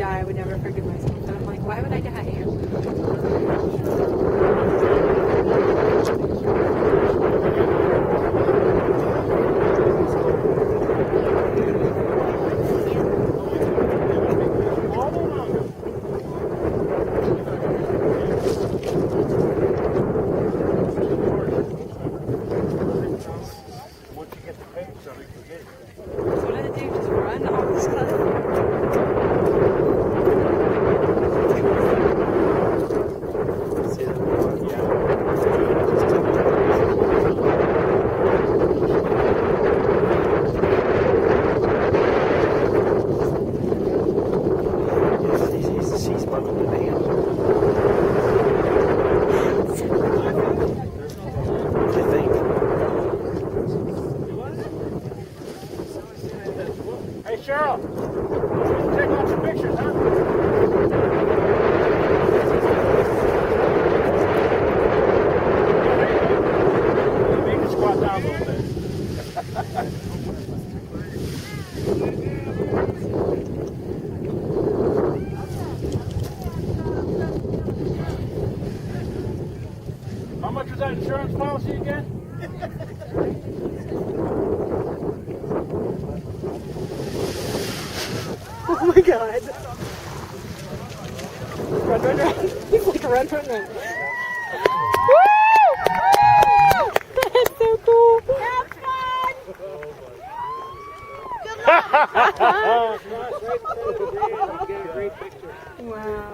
die, I would never forgive myself. But I'm like, why would I die here? Hey Cheryl, take lots of pictures, huh? You can squat down a little bit. How much was that insurance policy again? Oh my god. Run, run, run. He's like, run, run, run. Woo! That's so cool. Have fun! Good luck! Wow.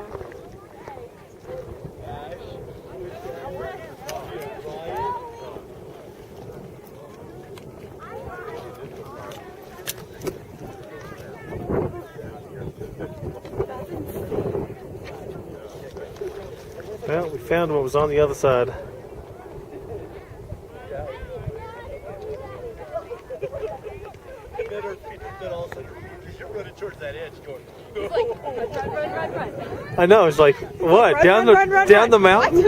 Well, we found what was on the other side. You're running towards that edge, Jordan. He's like, run, run, run, run. I know. It's like what? Run, down run, the run, down run. the mountain?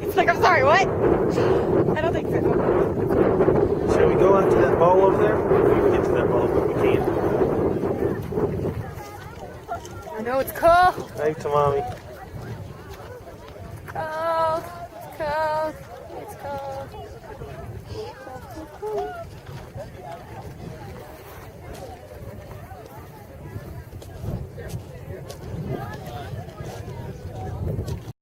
It's like, I'm sorry, what? I don't think so. Shall we go out to that ball over there? We can get to that ball, but we can't. I know it's cold. Hey, to mommy. Cold. It's cold. It's cold. Cold, cold, cold, cold.